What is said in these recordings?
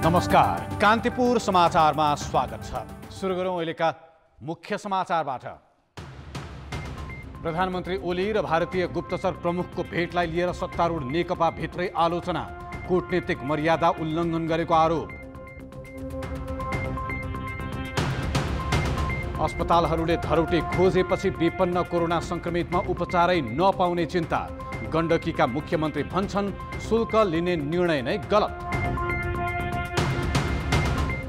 नमस्कार, कान्तिपुर समाचारमा स्वागत छ। सुरु गरौँ अहिलेका मुख्य समाचारबाट। प्रधानमन्त्री ओली र भारतीय गुप्तचर प्रमुखको भेटलाई लिएर सत्तारूढ नेकपा भित्रै आलोचना, कूटनीतिक मर्यादा उल्लङ्घन गरेको आरोप। अस्पतालहरूले धरोटी खोजेपछि विपन्न कोरोना संक्रमितमा उपचारै नपाउने चिन्ता, गण्डकीका मुख्यमन्त्री भन्छन् शुल्क लिने निर्णय नै गलत।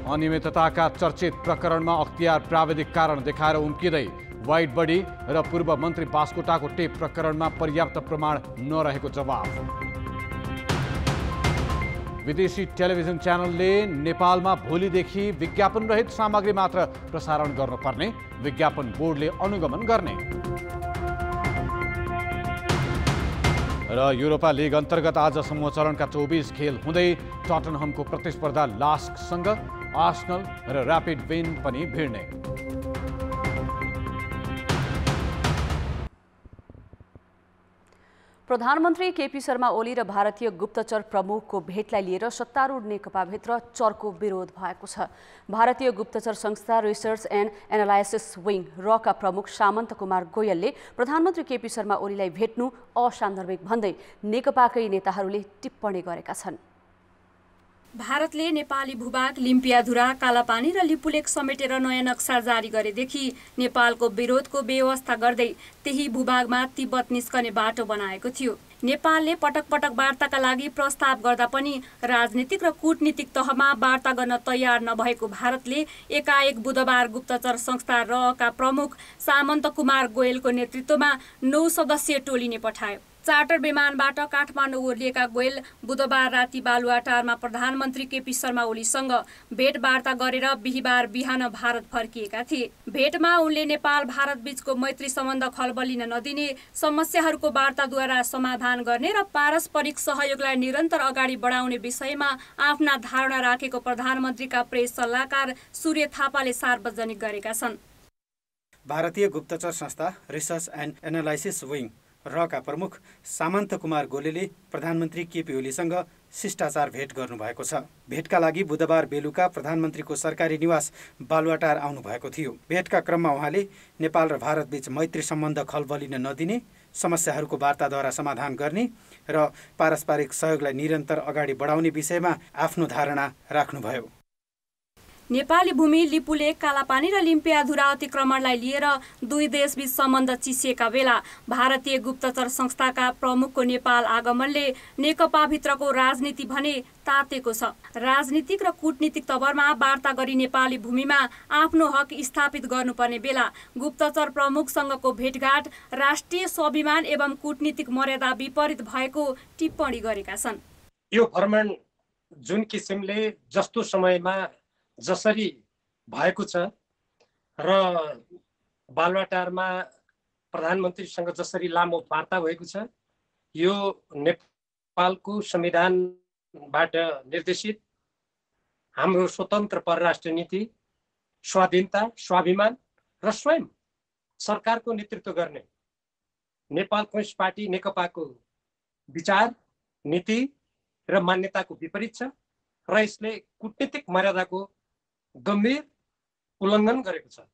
अनियमितताका चर्चित प्रकरणमा अख्तियार प्राविधिक कारण देखाएर उम्किँदै, वाइट बडी र पूर्व मन्त्री बास्कोटाको टेप प्रकरणमा पर्याप्त प्रमाण नरहेको जवाफ। विदेशी टेलिभिजन च्यानलले नेपालमा भोलिदेखि विज्ञापन रहित सामग्री मात्र प्रसारण गर्नुपर्ने, विज्ञापन बोर्डले अनुगमन गर्ने। र युरोपा लिग अन्तर्गत आजसम्म चरणका 24 खेल हुँदै टटनहमको प्रतिस्पर्धा लास्कसँग, आर्सेनल र ऱ्यापिड विन पनि भिड्ने। प्रधानमन्त्री केपी शर्मा ओली र भारतीय गुप्तचर प्रमुखको भेटलाई लिएर सत्तारूढ नेकपाभित्र चर्को विरोध भएको छ। भारतीय गुप्तचर संस्था रिसर्च एन्ड एनालाइसिस विङ रका प्रमुख सामन्त कुमार गोयलले प्रधानमन्त्री केपी शर्मा ओलीलाई भेट्नु असान्दर्भिक भन्दै नेकपाकै नेताहरूले टिप्पणी गरेका छन्। भारतले नेपाली भूभाग लिम्पियाधुरा, कालापानी र लिपुलेक समेटेर नयाँ नक्सा जारी गरेदेखि नेपालको विरोधको व्यवस्था गर्दै त्यही भूभागमा तिब्बत निस्कने बाटो बनाएको थियो। नेपालले पटक पटक वार्ताका लागि प्रस्ताव गर्दा पनि राजनीतिक र कूटनीतिक तहमा वार्ता गर्न तयार नभएको भारतले एकाएक बुधबार गुप्तचर संस्था रका प्रमुख सामन्त कुमार गोयलको नेतृत्वमा 9 सदस्यीय टोली नै पठायो। चार्टर विमानबाट काठमाडौँ ओर्लिएका गोयल बुधबार राति बालुवाटारमा प्रधानमन्त्री केपी शर्मा ओलीसँग भेटवार्ता गरेर बिहिबार बिहान भारत फर्किएका थिए। भेटमा उनले नेपाल भारत बीचको मैत्री सम्बन्ध खलबलिन नदिने, समस्याहरूको वार्ताद्वारा समाधान गर्ने र पारस्परिक सहयोगलाई निरन्तर अगाडि बढाउने विषयमा आफ्ना धारणा राखेको प्रधानमन्त्रीका प्रेस सल्लाहकार सूर्य थापाले सार्वजनिक गरेका छन्। भारतीय गुप्तचर संस्था रिसर्च एन्ड एनालाइसिस विङ रका प्रमुख सामन्त कुमार गोयलले प्रधानमन्त्री केपी ओलीसँग शिष्टाचार भेट गर्नुभएको छ। भेटका लागि बुधबार बेलुका प्रधानमन्त्रीको सरकारी निवास बालुवाटार आउनुभएको थियो। भेटका क्रममा उहाँले नेपाल र भारत बीच मैत्री सम्बन्ध खलबलिन नदिने, समस्याहरूको वार्ताद्वारा समाधान गर्ने र पारस्परिक सहयोगलाई निरन्तर अगाडि बढाउने विषयमा आफ्नो धारणा राख्नुभयो। नेपाली भूमि लिपुलेक, कालापानी र लिम्पियाधुरा अतिक्रमणलाई लिएर दुई देशबीच सम्बन्ध चिसिएका बेला भारतीय गुप्तचर संस्थाका प्रमुखको नेपाल आगमनले नेकपाभित्रको राजनीति भने तातेको छ। राजनीतिक र कूटनीतिक तवरमा वार्ता गरी नेपाली भूमिमा आफ्नो हक स्थापित गर्नुपर्ने बेला गुप्तचर प्रमुखसँगको भेटघाट राष्ट्रिय स्वाभिमान एवं कूटनीतिक मर्यादा विपरीत भएको टिप्पणी गरेका छन्। यो भ्रमण जुन किसिमले जस्तो समयमा जसरी भएको छ र बालुवाटारमा प्रधानमन्त्रीसँग जसरी लामो वार्ता भएको छ, यो नेपालको संविधानबाट निर्देशित हाम्रो स्वतन्त्र परराष्ट्र नीति, स्वाधीनता, स्वाभिमान र स्वयं सरकारको नेतृत्व गर्ने नेपाल कम्युनिस्ट पार्टी नेकपाको विचार, नीति र मान्यताको विपरीत छ र यसले कूटनीतिक मर्यादाको गम्भीर उल्लङ्घन गरेको छ।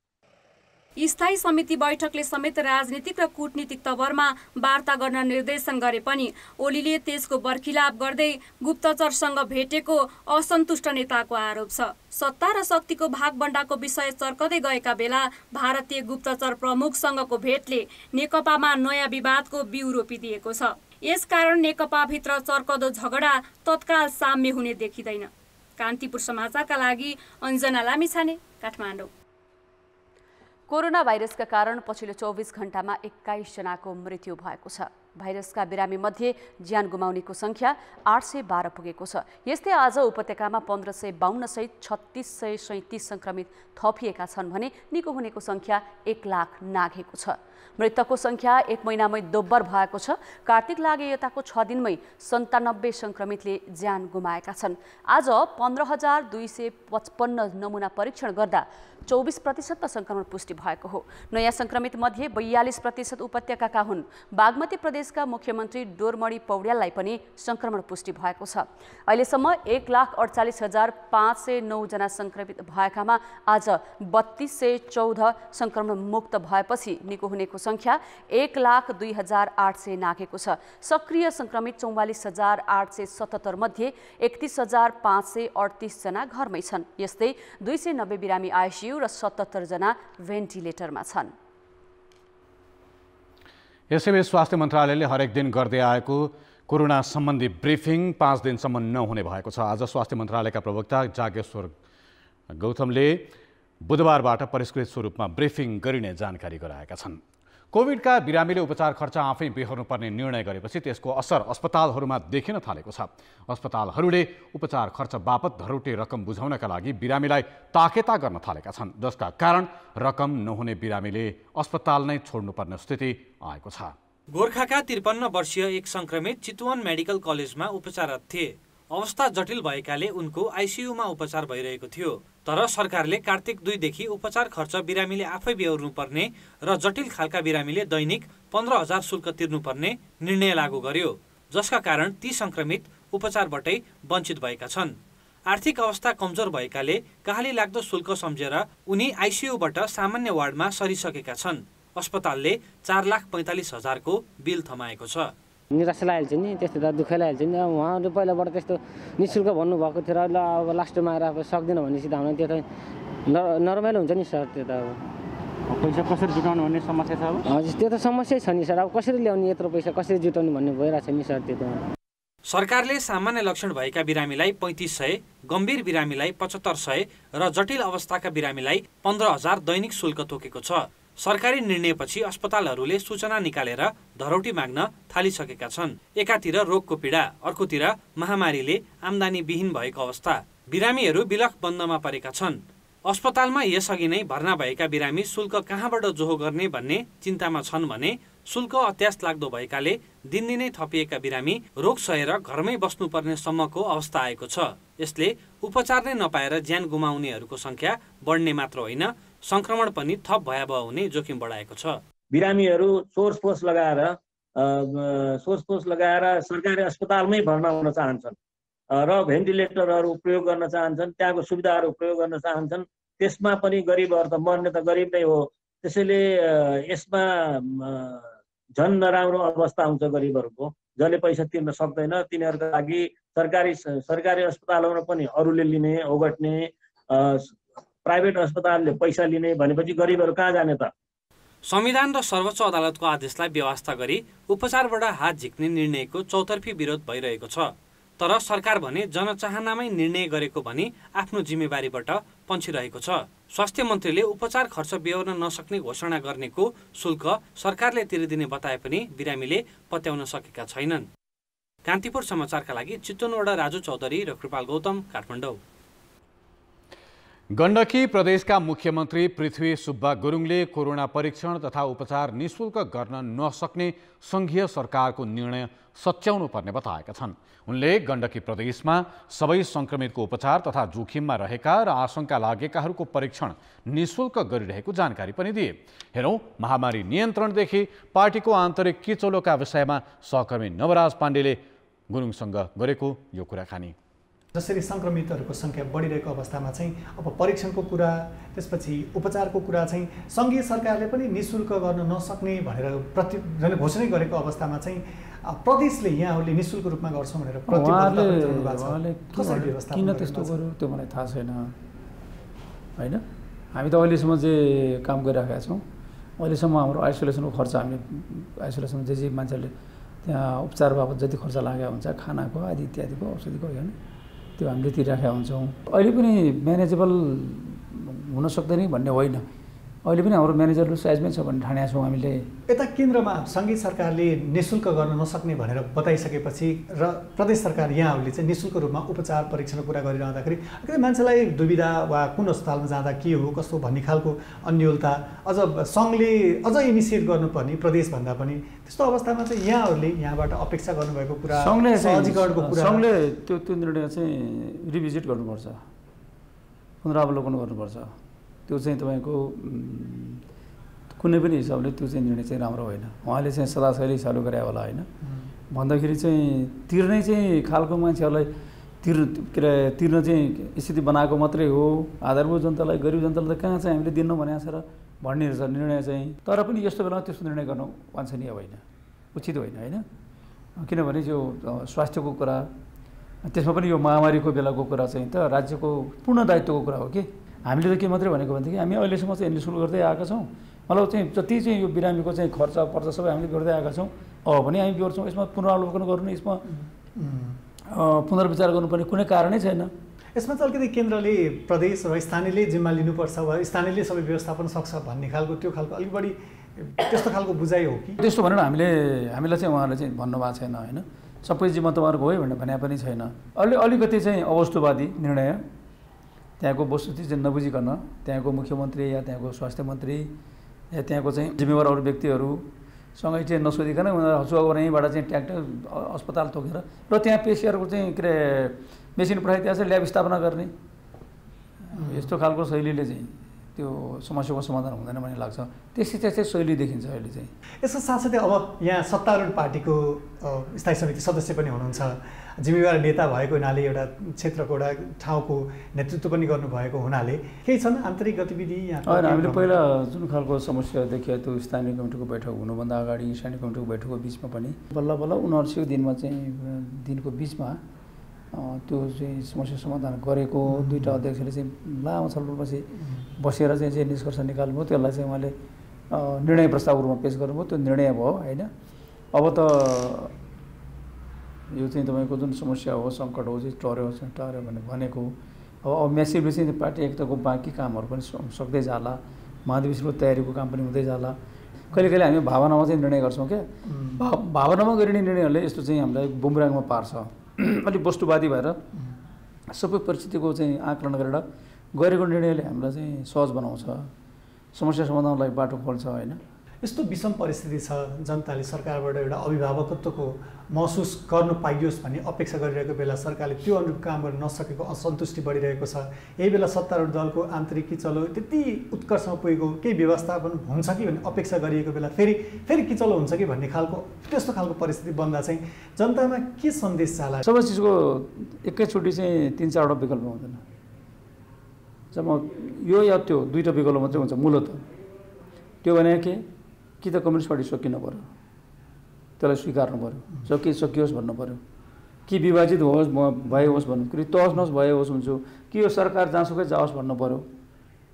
स्थायी समिति बैठकले समेत राजनीतिक र कूटनीतिक तवरमा वार्ता गर्न निर्देशन गरे पनि ओलीले त्यसको बर्खिलाप गर्दै गुप्तचरसँग भेटेको असन्तुष्ट नेताको आरोप छ। सत्ता र शक्तिको भागबण्डाको विषय चर्कदै गएका बेला भारतीय गुप्तचर प्रमुखसँगको भेटले नेकपामा नयाँ विवादको बिउ रोपिदिएको छ। यसकारण नेकपाभित्र चर्कदो झगडा तत्काल साम्य हुने देखिँदैन। कान्तिपुर समाचारका लागि अञ्जना लामिछाने, काठमाडौँ। कोरोना भाइरसका कारण पछिल्लो 24 घण्टामा 21 जनाको मृत्यु भएको छ। भाइरसका बिरामी मध्ये ज्यान गुमाउनेको संख्या 812 पुगेको छ। यस्तै आज उपत्यकामा 1552 सहित 3637 संक्रमित थपिएका छन् भने निको हुनेको संख्या 1 लाख नाघेको छ। मृतकको संख्या 1 महिनामै दोब्बर भएको छ। कार्तिक लागे यताको 6 दिनमै 97 संक्रमितले ज्यान गुमाएका छन्। आज 15,255 नमुना परीक्षण गर्दा 24% संक्रमण पुष्टि भएको हो। नयाँ संक्रमित मध्ये 42% उपत्यकाका हुन्। बागमती प्रदेशका मुख्यमन्त्री डोरमणि पौड्याललाई पनि संक्रमण पुष्टि भएको छ। अहिलेसम्म 1,48,509 जना संक्रमित भएकामा आज 3214 संक्रमण मुक्त भएपछि निको हुनेको संख्या 1,02,800 नाघेको छ। सक्रिय संक्रमित 44,877 मध्ये 31,538 जना घरमै छन्। यस्तै 290 बिरामी आइसियु र 77 जना भेन्टिलेटरमा छन्। यसैबीच स्वास्थ्य मन्त्रालयले हरेक दिन गर्दै आएको कोरोना सम्बन्धी ब्रिफिङ 5 दिनसम्म नहुने भएको छ। आज स्वास्थ्य मन्त्रालयका प्रवक्ता जागेश्वर गौतमले बुधबारबाट परिष्कृत स्वरूपमा ब्रिफिङ गरिने जानकारी गराएका छन्। कोभिडका बिरामीले उपचार खर्च आफै बेहोर्नुपर्ने निर्णय गरेपछि त्यसको असर अस्पतालहरूमा देखिन थालेको छ। अस्पतालहरूले उपचार खर्च बापत धरोटे रकम बुझाउनका लागि बिरामीलाई ताकेता गर्न थालेका छन्, जसका कारण रकम नहुने बिरामीले अस्पताल नै छोड्नुपर्ने स्थिति आएको छ। गोर्खाका 53 वर्षीय एक संक्रमित चितवन मेडिकल कलेजमा उपचाररत थिए। अवस्था जटिल भएकाले उनको आइसियुमा उपचार भइरहेको थियो। तर सरकारले कार्तिक 2 देखि उपचार खर्च बिरामीले आफै बेहोर्नुपर्ने र जटिल खालका बिरामीले दैनिक 15,000 शुल्क तिर्नुपर्ने निर्णय लागू गर्यो, जसका कारण ती संक्रमित उपचारबाटै वञ्चित भएका छन्। आर्थिक अवस्था कमजोर भएकाले कहाली लाग्दो शुल्क सम्झेर उनी आइसियुबाट सामान्य वार्डमा सरिसकेका छन्। अस्पतालले 4,45,000 को बिल थमाएको छ। निराशा लागेको नि, त्यस्तो त दुःख लागेको नि। उहाँहरू पहिलाबाट त्यस्तो निःशुल्क भन्नुभएको थियो र अब लास्टमा आएर अब सक्दैन भनेपछि त हामीलाई त्यो त नर्मल हुन्छ नि सर। त्यो त अब पैसा कसरी जुटाउनु भन्ने समस्या छ। अब हजुर त्यो त समस्या छ नि सर। अब कसरी ल्याउने यत्रो पैसा कसरी जुटाउनु भन्ने भइरहेछ नि सर। त्यो त सरकारले सामान्य लक्षण भएका बिरामीलाई 3,500, गम्भीर बिरामीलाई 7,500 र जटिल अवस्थाका बिरामीलाई 15,000 दैनिक शुल्क तोकेको छ। सरकारी निर्णयपछि अस्पतालहरूले सूचना निकालेर धरोटी माग्न थालिसकेका छन्। एकातिर रोगको पीडा, अर्कोतिर महामारीले आम्दानी विहीन भएको अवस्था। बिरामीहरू बिलख बन्दमा परेका छन्। अस्पतालमा यसअघि नै भर्ना भएका बिरामी शुल्क कहाँबाट जोहो गर्ने भन्ने चिन्तामा छन् भने शुल्क अत्यास लाग्दो भएकाले दिनदिनै थपिएका बिरामी रोग सहेर घरमै बस्नुपर्ने सम्मको अवस्था आएको छ। यसले उपचार नै नपाएर ज्यान गुमाउनेहरूको संख्या बढ्ने मात्र होइन, संक्रमण पनि थप भयावह हुने जोखिम बढाएको छ। बिरामीहरू सोर्स पोस्ट लगाएर सरकारी अस्पतालमै भर्ना हुन चाहन्छन् र भेन्टिलेटरहरू प्रयोग गर्न चाहन्छन्, त्यहाँको सुविधाहरू प्रयोग गर्न चाहन्छन्। त्यसमा पनि गरिबहरू त मर्ने त गरिब नै हो। त्यसैले यसमा झन नराम्रो अवस्था आउँछ गरिबहरूको। जसले पैसा तिर्न सक्दैन तिनीहरूको लागि सरकारी अस्पतालमा पनि अरूले लिने, ओगट्ने, प्राइभेट अस्पतालले पैसा लिने भनेपछि गरिबहरू कहाँ जाने त। संविधान र सर्वोच्च अदालतको आदेशलाई व्यवस्था गरी उपचारबाट हात झिक्ने निर्णयको चौतर्फी विरोध भइरहेको छ। तर सरकार भने जनचाहनामै निर्णय गरेको भनी आफ्नो जिम्मेवारीबाट पन्छिरहेको छ। स्वास्थ्य मन्त्रीले उपचार खर्च बेहोर्न नसक्ने घोषणा गर्नेको शुल्क सरकारले तिरिदिने बताए पनि बिरामीले पत्याउन सकेका छैनन्। कान्तिपुर समाचारका लागि चितवनबाट राजु चौधरी र कृपाल गौतम, काठमाडौँ। गण्डकी प्रदेशका मुख्यमन्त्री पृथ्वी सुब्बा गुरुङले कोरोना परीक्षण तथा उपचार निःशुल्क गर्न नसक्ने सङ्घीय सरकारको निर्णय सच्याउनु पर्ने बताएका छन्। उनले गण्डकी प्रदेशमा सबै संक्रमितको उपचार तथा जोखिममा रहेका र आशंका लागेकाहरूको परीक्षण निःशुल्क गरिरहेको जानकारी पनि दिए। हेरौँ महामारी नियन्त्रणदेखि पार्टीको आन्तरिक किचोलोका विषयमा सहकर्मी नवराज पाण्डेले गुरुङसँग गरेको यो कुराकानी। जसरी संक्रमितहरूको संख्या बढिरहेको अवस्थामा चाहिँ अब परीक्षणको कुरा, त्यसपछि उपचारको कुरा चाहिँ सङ्घीय सरकारले पनि निःशुल्क गर्न नसक्ने भनेर घोषणा गरेको अवस्थामा चाहिँ प्रदेशले यहाँहरूले निःशुल्क रूपमा गर्छौँ भनेर किन त्यस्तो गर्यो त्यो मलाई थाहा छैन होइन। हामी त अहिलेसम्म जे काम गरिरहेका छौँ, अहिलेसम्म हाम्रो आइसोलेसनको खर्च, हामी आइसोलेसन जे मान्छेले त्यहाँ उपचार बाबत जति खर्च लागेको हुन्छ, खानाको आदि इत्यादिको औषधिको होइन, त्यो हामीले तिरिराखेका हुन्छौँ। अहिले पनि म्यानेजेबल हुन सक्दैन भन्ने होइन, अहिले पनि हाम्रो म्यानेजरको साइजमै छ भन्ने ठानेका छौँ हामीले। यता केन्द्रमा सङ्घीय सरकारले निःशुल्क गर्न नसक्ने भनेर बताइसकेपछि र प्रदेश सरकार यहाँहरूले चाहिँ निःशुल्क रूपमा उपचार परीक्षणको कुरा गरिरहँदाखेरि कतै मान्छेलाई दुविधा वा कुन अस्पतालमा जाँदा के हो कस्तो भन्ने खालको अन्योलता अझ सङ्घले अझ इनिसिएट गर्नुपर्ने प्रदेशभन्दा पनि त्यस्तो अवस्थामा चाहिँ यहाँहरूले यहाँबाट अपेक्षा गर्नुभएको कुरा सहजीकरणको कुरा सङ्घले त्यो निर्णय चाहिँ रिभिजिट गर्नुपर्छ, पुनरावलोकन गर्नुपर्छ। त्यो चाहिँ तपाईँको कुनै पनि हिसाबले त्यो चाहिँ निर्णय चाहिँ राम्रो होइन। उहाँले चाहिँ सदाशैली चालु गरे होला होइन भन्दाखेरि चाहिँ तिर्ने चाहिँ खालको मान्छेहरूलाई तिर्न चाहिँ स्थिति बनाएको मात्रै हो। आधारभूत जनतालाई गरिब जनतालाई त कहाँ चाहिँ हामीले दिनु भनेको छ र भन्ने रहेछ निर्णय चाहिँ। तर पनि यस्तो बेलामा त्यस्तो निर्णय गर्नु वाञ्छनीय होइन, उचित होइन होइन। किनभने यो स्वास्थ्यको कुरा त्यसमा पनि यो महामारीको बेलाको कुरा चाहिँ त राज्यको पूर्ण दायित्वको कुरा हो कि। हामीले त के मात्रै भनेको भनेदेखि हामी अहिलेसम्म चाहिँ निःशुल्क गर्दै आएका छौँ। मतलब चाहिँ जति चाहिँ यो बिरामीको चाहिँ खर्च पर्छ सबै हामीले गर्दै आएका छौँ। भने हामी गर्छौँ, यसमा पुनरावलोकन गर्नु, यसमा पुनर्विचार गर्नुपर्ने कुनै कारणै छैन। यसमा चाहिँ अलिकति केन्द्रले प्रदेश र स्थानीयले जिम्मा लिनुपर्छ वा स्थानीयले सबै व्यवस्थापन सक्छ भन्ने खालको त्यो खालको अलिक बढी त्यस्तो खालको बुझाइ हो कि? त्यस्तो भनेर हामीलाई चाहिँ उहाँहरूले चाहिँ भन्नुभएको छैन होइन। सबै जिम्मा तपाईँहरूको हो भनेर भने पनि छैन। अलिकति चाहिँ अवस्तुवादी निर्णय त्यहाँको वस्तुस्थिति चाहिँ नबुझिकन त्यहाँको मुख्यमन्त्री या त्यहाँको स्वास्थ्य मन्त्री या त्यहाँको चाहिँ जिम्मेवार अरू व्यक्तिहरूसँगै चाहिँ नसोधिकन उनीहरू हचुवा यहीँबाट चाहिँ ट्याक्टर अस्पताल तोकेर र त्यहाँ पेसियरको चाहिँ के अरे मेसिन पठाइदिएको छ ल्याब स्थापना गर्ने यस्तो खालको शैलीले चाहिँ त्यो समस्याको समाधान हुँदैन भन्ने लाग्छ। त्यस्तै शैली देखिन्छ अहिले चाहिँ। यसको साथसाथै अब यहाँ सत्तारूढ पार्टीको स्थायी समिति सदस्य पनि हुनुहुन्छ, जिम्मेवार नेता भएको हुनाले एउटा क्षेत्रको एउटा ठाउँको नेतृत्व पनि गर्नुभएको हुनाले केही छन् आन्तरिक गतिविधि यहाँ? हामीले पहिला जुन खालको समस्या देखियो त्यो स्थानीय कमिटीको बैठक हुनुभन्दा अगाडि स्थानीय कमिटीको बैठकको बिचमा पनि बल्ल 79 दिनमा चाहिँ दिनको बिचमा त्यो चाहिँ समस्या समाधान गरेको दुईवटा अध्यक्षले चाहिँ लामो छलफलपछि बसेर चाहिँ निष्कर्ष निकाल्नुभयो। त्यसलाई चाहिँ उहाँले निर्णय प्रस्तावको रूपमा पेश गर्नुभयो। त्यो निर्णय भयो होइन। अब त यो चाहिँ तपाईँको जुन समस्या हो सङ्कट हो चाहिँ टर्यो भनेको अब म्यासिभली चाहिँ पार्टी एकताको बाँकी कामहरू पनि सक्दै जाला, महाधिवेशनको तयारीको काम पनि हुँदै जाला। कहिले कहिले हामी भावनामा चाहिँ निर्णय गर्छौँ क्या, भावनामा गरिने निर्णयहरूले यस्तो चाहिँ हामीलाई बुमराङमा पार्छ। अलिक वस्तुवादी भएर सबै परिस्थितिको चाहिँ आकलन गरेर गरेको निर्णयले हामीलाई चाहिँ सहज बनाउँछ, समस्या समाधानलाई बाटो खोल्छ होइन। यस्तो विषम परिस्थिति छ, जनताले सरकारबाट एउटा अभिभावकत्वको महसुस गर्नु पाइयोस् भन्ने अपेक्षा गरिरहेको बेला सरकारले त्यो अनुरूप काम गर्न नसकेको असन्तुष्टि बढिरहेको छ। यही बेला सत्तारूढ दलको आन्तरिक किचलो त्यति उत्कर्षमा पुगेको केही व्यवस्थापन हुन्छ कि भन्ने अपेक्षा गरिएको बेला फेरि किचलो हुन्छ कि भन्ने खालको त्यस्तो खालको परिस्थिति बन्दा चाहिँ जनतामा के सन्देश चाला? सबै चिजको एकैचोटि चाहिँ 3-4वटा विकल्प हुँदैन। जब यो या त्यो दुईवटा विकल्प मात्रै हुन्छ मूलत। त्यो भने कि त कम्युनिस्ट पार्टी सकिनु पऱ्यो, त्यसलाई स्वीकार्नु पऱ्यो, सकियोस् भन्नु पऱ्यो, कि विभाजित होस् भए होस् भन्नु, कि तहस नहोस् भए होस् हुन्छु, कि यो सरकार जहाँसुकै जाओस् भन्नु पऱ्यो,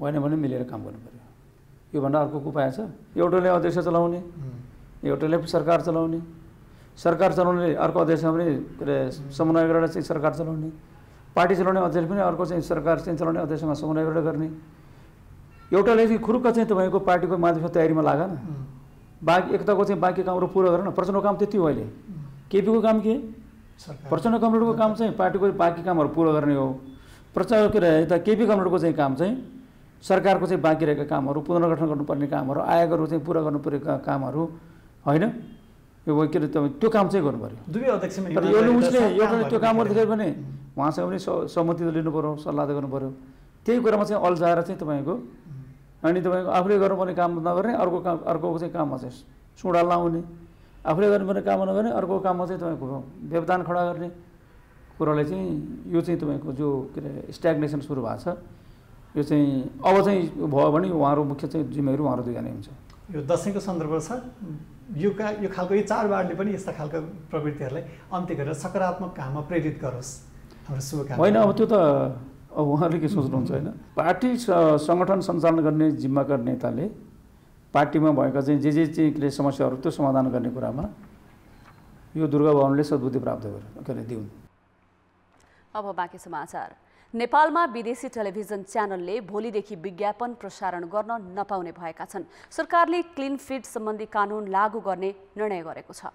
होइन भने मिलेर काम गर्नु पऱ्यो। योभन्दा अर्को उपाय छ? एउटाले अध्यक्ष चलाउने, एउटाले सरकार चलाउने, सरकार चलाउनेले अर्को अध्यक्षमा पनि के अरे समन्वय गरेर चाहिँ सरकार चलाउने, पार्टी चलाउने अध्यक्ष पनि अर्को चाहिँ सरकार चाहिँ चलाउने अध्यक्षसँग समन्वय गरेर गर्ने। एउटाले चाहिँ खुरुक्क चाहिँ तपाईँको पार्टीको महाधिवेशन तयारीमा लाग न, बाँकी एकताको चाहिँ बाँकी कामहरू पुरा गर न। प्रचण्डको काम त्यति हो। अहिले केपीको काम के? प्रचण्ड कमरेडको काम चाहिँ पार्टीको बाँकी कामहरू पुरा गर्ने हो। प्रचण्ड के अरे यता केपी कमरेडको चाहिँ काम चाहिँ सरकारको चाहिँ बाँकी रहेका कामहरू, पुनर्गठन गर्नुपर्ने कामहरू, आयोगहरू चाहिँ पुरा गर्नुपर्ने कामहरू होइन। यो के अरे त्यो काम चाहिँ गर्नु पऱ्यो। दुवै अध्यक्षमा उसले एउटा त्यो काम गर्दाखेरि पनि उहाँसँग पनि सहमति त लिनु पऱ्यो, सल्लाह त गर्नु पऱ्यो। त्यही कुरामा चाहिँ अल्झाएर चाहिँ तपाईँको अनि तपाईँको आफूले गर्नुपर्ने काम नगर्ने, अर्को चाहिँ काममा चाहिँ सुडाल नआउने, आफूले गर्नुपर्ने काम नगर्ने, अर्को काममा चाहिँ तपाईँको व्यवधान खडा गर्ने कुराले चाहिँ यो चाहिँ तपाईँको जो के अरे स्ट्याग्नेसन सुरु भएको छ, यो चाहिँ अब चाहिँ भयो भने उहाँहरू मुख्य चाहिँ जिम्मेवारी उहाँहरू दुईजना हुन्छ। यो दसैँको सन्दर्भ छ, यो खालको यो चाडबाडले पनि यस्ता खालका प्रवृत्तिहरूलाई अन्त्य गरेर सकारात्मक काममा प्रेरित गरोस् हाम्रो शुभकामना। होइन अब त्यो त अब उहाँहरूले के सोच्नुहुन्छ होइन। पार्टी सङ्गठन सञ्चालन गर्ने जिम्माका नेताले पार्टीमा भएका चाहिँ जे चाहिँ समस्याहरू त्यो समाधान गर्ने कुरामा यो दुर्गा भवनले सद्बुद्धि प्राप्त दिउन्। अब बाँकी समाचार। नेपालमा विदेशी टेलिभिजन च्यानलले भोलिदेखि विज्ञापन प्रसारण गर्न नपाउने भएका छन्। सरकारले क्लिन फिड सम्बन्धी कानुन लागू गर्ने निर्णय गरेको छ।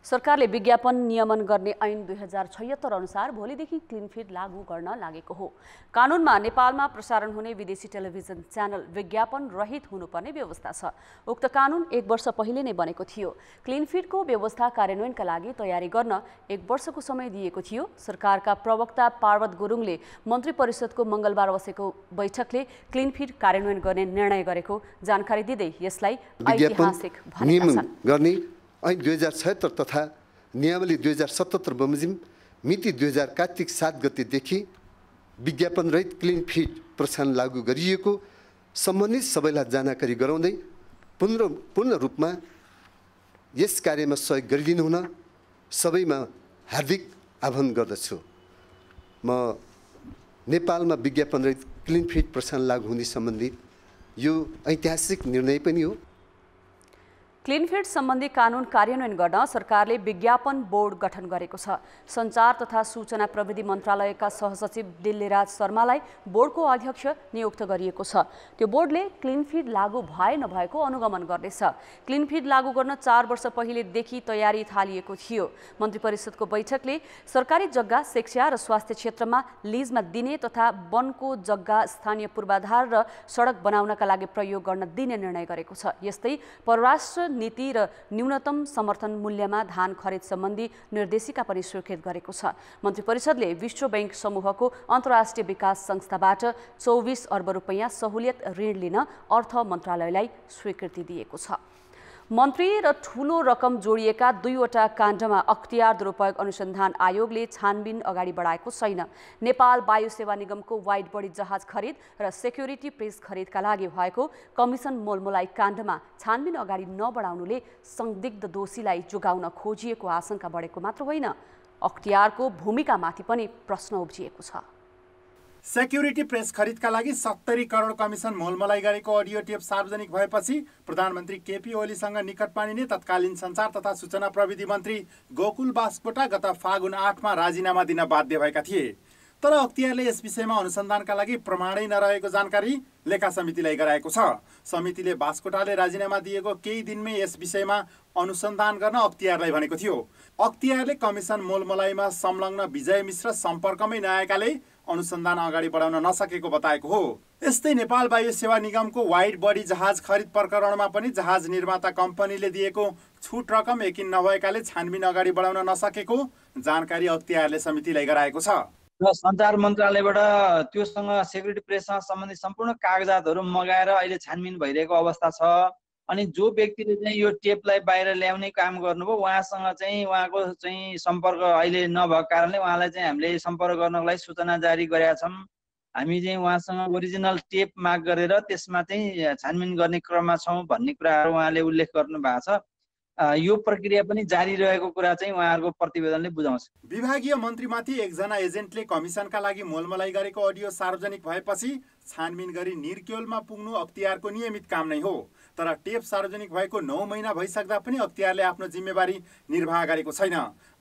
सरकारले विज्ञापन नियमन गर्ने ऐन 2076 अनुसार भोलिदेखि क्लिन फिड लागू गर्न लागेको हो। कानुनमा नेपालमा प्रसारण हुने विदेशी टेलिभिजन च्यानल विज्ञापन रहित हुनुपर्ने व्यवस्था छ। उक्त कानुन 1 वर्ष पहिले नै बनेको थियो। क्लिन फिडको व्यवस्था कार्यान्वयनका लागि तयारी गर्न 1 वर्षको समय दिएको थियो। सरकारका प्रवक्ता पार्वत गुरुङले मन्त्री परिषदको मंगलबार बसेको बैठकले क्लिन फिड कार्यान्वयन गर्ने निर्णय गरेको जानकारी दिँदै यसलाई ऐतिहासिक भनेका छन्। ऐन 2076 तथा नियमावली 2077 बमोजिम मिति 2000 कार्तिक 7 गतेदेखि विज्ञापन रहित क्लिन फिड प्रसारण लागू गरिएको सम्बन्धित सबैलाई जानकारी गराउँदै पूर्ण रूपमा यस कार्यमा सहयोग गरिदिनु हुन सबैमा हार्दिक आह्वान गर्दछु। म नेपालमा विज्ञापन रहित क्लिन फिड प्रसारण लागू हुने सम्बन्धी यो ऐतिहासिक निर्णय पनि हो। क्लिन फिड सम्बन्धी कानुन कार्यान्वयन गर्न सरकारले विज्ञापन बोर्ड गठन गरेको छ। सञ्चार तथा सूचना प्रविधि मन्त्रालयका सहसचिव दिल्लीराज शर्मालाई बोर्डको अध्यक्ष नियुक्त गरिएको छ। त्यो बोर्डले क्लिन फिड लागू भए नभएको अनुगमन गर्नेछ। क्लिन फिड लागू गर्न 4 वर्ष पहिलेदेखि तयारी थालिएको थियो। मन्त्री परिषदको बैठकले सरकारी जग्गा शिक्षा र स्वास्थ्य क्षेत्रमा लिजमा दिने तथा वनको जग्गा स्थानीय पूर्वाधार र सडक बनाउनका लागि प्रयोग गर्न दिने निर्णय गरेको छ। यस्तै परराष्ट्र नीति र न्यूनतम समर्थन मूल्यमा धान खरिद सम्बन्धी निर्देशिका पनि स्वीकृत गरेको छ। मन्त्री परिषदले विश्व बैंक समूहको अन्तर्राष्ट्रिय विकास संस्थाबाट 24 अर्ब रुपैयाँ सहुलियत ऋण लिन अर्थ मन्त्रालयलाई स्वीकृति दिएको छ। मन्त्री र ठूलो रकम जोडिएका 2वटा काण्डमा अख्तियार दुरुपयोग अनुसन्धान आयोगले छानबिन अगाडि बढाएको छैन। नेपाल वायु सेवा निगमको वाइड बडी जहाज खरिद र सेक्युरिटी प्रेस खरिदका लागि भएको कमिसन मोलमोलाई काण्डमा छानबिन अगाडि नबढाउनुले संदिग्ध दोषीलाई जोगाउन खोजिएको आशंका बढेको मात्र होइन, अख्तियारको भूमिकामाथि पनि प्रश्न उब्जिएको छ। सेक्युरिटी प्रेस खरिदका लागि 70 करोड कमिसन मोलमोलाई गरेको अडियो टेप सार्वजनिक भएपछि प्रधानमन्त्री केपी ओलीसँग निकट मानिने तत्कालीन सञ्चार तथा सूचना प्रविधि मन्त्री गोकुल बास्कोटा गत फागुन 8 मा राजीनामा दिन बाध्य भएका थिए। तर अख्तियारले यस विषयमा अनुसन्धानका लागि प्रमाणै नरहेको जानकारी लेखा समितिलाई गराएको छ। समितिले बास्कोटाले राजीनामा दिएको केही दिनमै यस विषयमा अनुसन्धान गर्न अख्तियारलाई भनेको थियो। अख्तियारले कमिसन मोलमोलाईमा संलग्न विजय मिश्र सम्पर्कमै नआएकाले अनुसन्धान अगाडि बढाउन नसकेको बताएको हो। यस्तै नेपाल वायु सेवा निगमको वाइड बडी जहाज खरिद प्रकरणमा पनि जहाज निर्माता कम्पनीले दिएको छुट रकम यकिन नभएकाले छानबिन अगाडि बढाउन नसकेको जानकारी अख्तियारले समितिलाई गराएको छ। र सञ्चार मन्त्रालयबाट त्योसँग सेक्युरिटी प्रेससँग सम्बन्धित सम्पूर्ण कागजातहरू मगाएर अहिले छानबिन भइरहेको अवस्था छ। अनि जो व्यक्तिले चाहिँ यो टेपलाई बाहिर ल्याउने काम गर्नुभयो उहाँसँग चाहिँ उहाँको चाहिँ सम्पर्क अहिले नभएको कारणले उहाँलाई चाहिँ हामीले सम्पर्क गर्नको लागि सूचना जारी गरेका छौँ। हामी चाहिँ उहाँसँग ओरिजिनल टेप माग गरेर त्यसमा चाहिँ छानबिन गर्ने क्रममा छौँ भन्ने कुराहरू उहाँले उल्लेख गर्नु भएको छ। यो प्रक्रिया पनि जारी रहेको कुरा चाहिँ उहाँहरूको प्रतिवेदनले बुझाउँछ। विभागीय मन्त्रीमाथि एकजना एजेन्टले कमिसनका लागि मोलमोलाई गरेको अडियो सार्वजनिक भएपछि छानबिन गरी निर्क्योलमा पुग्नु अख्तियारको नियमित काम नै हो। तर टेप सार्वजनिक भएको 9 महिना भइसक्दा पनि अख्तियारले आफ्नो जिम्मेवारी निर्वाह गरेको छैन।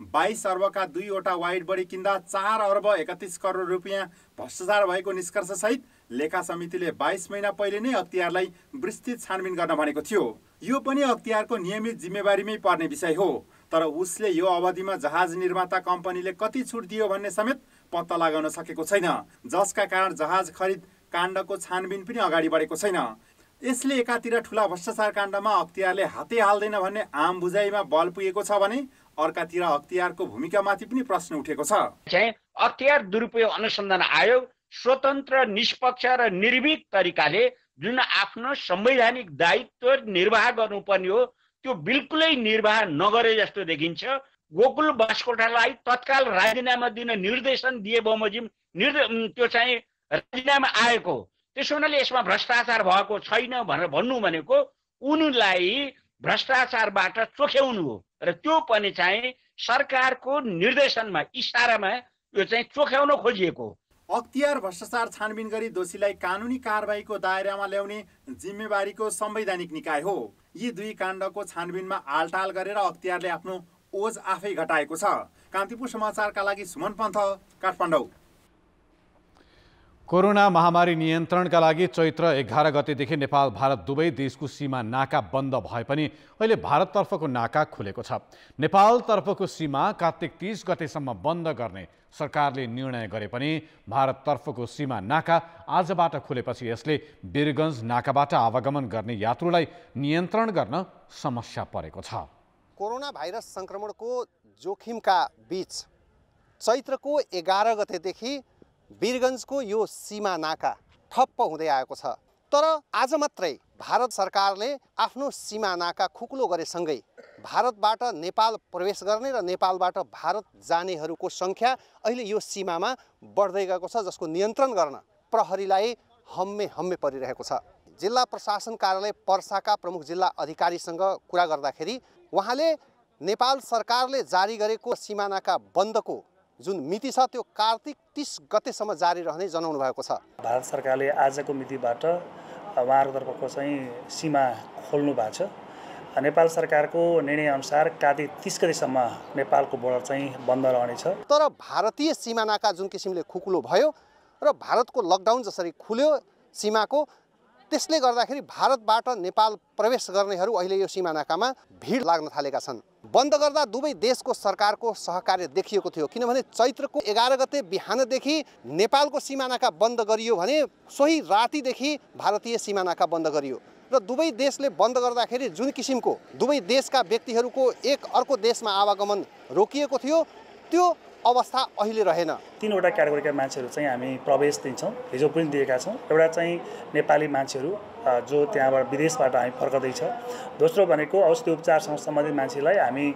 22 अर्बका 2वटा वाइड बडी किन्दा 4 अर्ब 31 करोड रुपियाँ भ्रष्टाचार भएको निष्कर्ष सहित लेखा समितिले 22 महिना पहिले नै अख्तियारलाई विस्तृत छानबिन गर्न भनेको थियो। यो पनि अख्तियारको नियमित जिम्मेवारीमै पर्ने विषय हो। तर उसले यो अवधिमा जहाज निर्माता कम्पनीले कति छुट दियो भन्ने समेत पत्ता लगाउन सकेको छैन, जसका कारण जहाज खरिद काण्डको छानबिन पनि अगाडि बढेको छैन। यसले एकातिर ठुला भ्रष्टाचार काण्डमा अख्तियारले हातै हाल्दैन भन्ने आम बुझाइमा बल पुगेको छ भने अर्कातिर अख्तियारको भूमिकामाथि पनि प्रश्न उठेको छ। अख्तियार दुरुपयोग अनुसन्धान आयोग स्वतन्त्र, निष्पक्ष र निर्भीक तरिकाले जुन आफ्नो संवैधानिक दायित्व निर्वाह गर्नुपर्ने हो त्यो बिल्कुलै निर्वाह नगरे जस्तो देखिन्छ। गोकुल बास्कोटालाई तत्काल राजीनामा दिन निर्देशन दिए बमोजिम त्यो चाहिँ राजीनामा आएको। त्यसो हुनाले यसमा भ्रष्टाचार भएको छैन भनेर भन्नु भनेको उनीलाई भ्रष्टाचारबाट चोख्याउनु हो र त्यो पनि चाहिँ सरकारको निर्देशनमा इसारामा यो चाहिँ चोख्याउन खोजिएको। अख्तियार भ्रष्टाचार छानबिन गरी दोषीलाई कानुनी कारबाहीको दायरामा ल्याउने जिम्मेवारीको संवैधानिक निकाय हो। यी 2 काण्डको छानबिनमा आलटाल गरेर अख्तियारले आफ्नो ओज आफै घटाएको छ। कान्तिपुर समाचारका लागि सुमन पन्थ, काठमाडौँ। कोरोना महामारी नियन्त्रणका लागि चैत्र 11 गतेदेखि नेपाल भारत दुवै देशको सीमा नाका बन्द भए पनि अहिले भारततर्फको नाका खुलेको छ। नेपालतर्फको सीमा कार्तिक 30 गतेसम्म बन्द गर्ने सरकारले निर्णय गरे पनि भारततर्फको सीमा नाका आजबाट खुलेपछि यसले वीरगञ्ज नाकाबाट आवागमन गर्ने यात्रुलाई नियन्त्रण गर्न समस्या परेको छ। कोरोना भाइरस संक्रमणको जोखिमका बीच चैत्रको 11 गतेदेखि वीरगञ्जको यो सीमा नाका ठप्प हुँदै आएको छ। तर आज मात्रै भारत सरकारले आफ्नो सीमा नाका खुकुलो गरेसँगै भारतबाट नेपाल प्रवेश गर्ने र नेपालबाट भारत जानेहरूको सङ्ख्या अहिले यो सीमामा बढ्दै गएको छ, जसको नियन्त्रण गर्न प्रहरीलाई हम्मे परिरहेको छ। जिल्ला प्रशासन कार्यालय पर्साका प्रमुख जिल्ला अधिकारीसँग कुरा गर्दाखेरि उहाँले नेपाल सरकारले जारी गरेको सीमा नाका बन्दको जुन मिति छ त्यो कार्तिक 30 गतेसम्म जारी रहने जनाउनु भएको छ। भारत सरकारले आजको मितिबाट उहाँहरूको तर्फको चाहिँ सीमा खोल्नु भएको छ। नेपाल सरकारको निर्णय अनुसार कार्तिक 30 गतेसम्म नेपालको बोर्डर चाहिँ बन्द रहनेछ। तर भारतीय सीमा नाका जुन किसिमले खुकुलो भयो र भारतको लकडाउन जसरी खुल्यो सीमाको, त्यसले गर्दाखेरि भारतबाट नेपाल प्रवेश गर्नेहरू अहिले यो सीमा नाकामा भिड लाग्न थालेका छन्। बन्द गर्दा दुवै देशको सरकारको सहकार्य देखिएको थियो, किनभने चैत्रको 11 गते बिहानदेखि नेपालको सीमा नाका बन्द गरियो भने सोही रातिदेखि भारतीय सीमा नाका बन्द गरियो र दुवै देशले बन्द गर्दाखेरि जुन किसिमको दुवै देशका व्यक्तिहरूको एक अर्को देशमा आवागमन रोकिएको थियो त्यो अवस्था अहिले रहेन। 3वटा क्याटेगोरीका मान्छेहरू चाहिँ हामी प्रवेश दिन्छौँ, हिजो पनि दिएका छौँ। एउटा चाहिँ नेपाली मान्छेहरू जो त्यहाँबाट विदेशबाट हामी फर्कदैछ। दोस्रो भनेको औषधि उपचारसँग सम्बन्धित मान्छेलाई हामी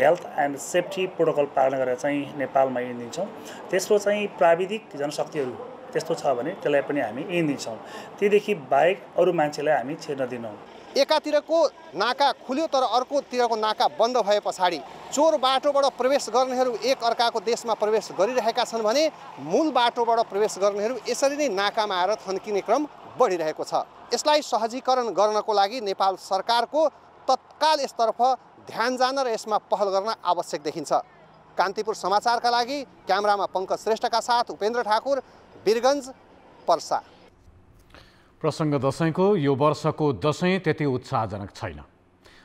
हेल्थ एन्ड सेफ्टी प्रोटोकल पालन गरेर चाहिँ नेपालमा दिन्छौँ। तेस्रो चाहिँ प्राविधिक जनशक्तिहरू त्यस्तो छ भने त्यसलाई पनि हामी दिन्छौँ। त्योदेखि बाहेक अरू मान्छेलाई हामी छिर्न दिनौँ। एकातिरको नाका खुल्यो तर अर्कोतिरको नाका बन्द भए पछाडि चोर बाटोबाट प्रवेश गर्नेहरू एक अर्काको देशमा प्रवेश गरिरहेका छन् भने मूल बाटोबाट प्रवेश गर्नेहरू यसरी नै नाकामा आएर थन्किने क्रम बढिरहेको छ। यसलाई सहजीकरण गर्नको लागि नेपाल सरकारको तत्काल यसतर्फ ध्यान जान र यसमा पहल गर्न आवश्यक देखिन्छ। कान्तिपुर समाचारका लागि क्यामेरामा पङ्कज श्रेष्ठका साथ उपेन्द्र ठाकुर, वीरगञ्ज, पर्सा। प्रसङ्ग दशैंको यो वर्षको दशैं त्यति उत्साहजनक छैन।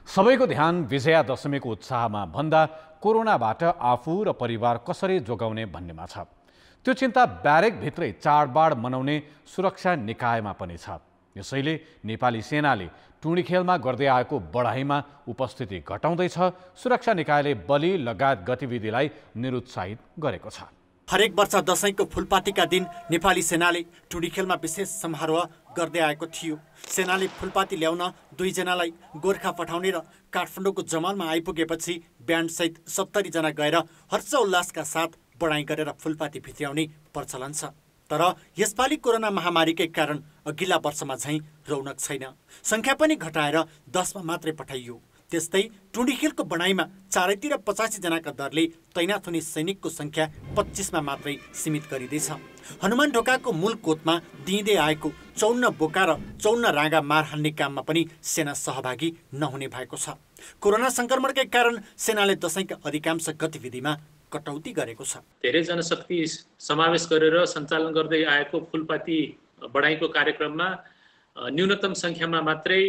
सबैको ध्यान विजया दशमीको उत्साहमा भन्दा कोरोनाबाट आफू र परिवार कसरी जोगाउने भन्नेमा छ। त्यो चिन्ता ब्यारेकभित्रै चाडबाड मनाउने सुरक्षा निकायमा पनि छ। यसैले नेपाली सेनाले टुँडिखेलमा गर्दै आएको बढाइमा उपस्थिति घटाउँदैछ। सुरक्षा निकायले बलि लगायत गतिविधिलाई निरुत्साहित गरेको छ। हरेक वर्ष दशैंको फुलपातीका दिन नेपाली सेनाले टुँडिखेलमा विशेष समारोह गर्दै आएको थियो। सेनाले फुलपाती ल्याउन 2 जनालाई गोर्खा पठाउने र काठमाडौँको जमालमा आइपुगेपछि ब्यान्डसहित 70 जना गएर हर्षोल्लासका साथ बढाइ गरेर फुलपाती भित्र्याउने प्रचलन छ। तर यसपालि कोरोना महामारीकै कारण अघिल्ला वर्षमा झैं रौनक छैन। संख्या पनि घटाएर 10 मा मात्रै पठाइयो। त्यस्तै टुँडिखेलको बढाइमा चारैतिर 85 जनाका दरले तैनाथ हुने सैनिकको संख्या 25 मा मात्रै सीमित गरिँदैछ। हनुमान ढोकाको मूल कोतमा दिइँदै आएको 54 बोका र 54 राँगा मार हान्ने काममा पनि सेना सहभागी नहुने भएको छ। कोरोना संक्रमणकै कारण सेनाले दशैंका अधिकांश गतिविधिमा कटौती गरेको छ। धेरै जनशक्ति समावेश गरेर सञ्चालन गर्दै आएको फुलपाती बढाइको कार्यक्रममा न्यूनतम संख्यामा मात्रै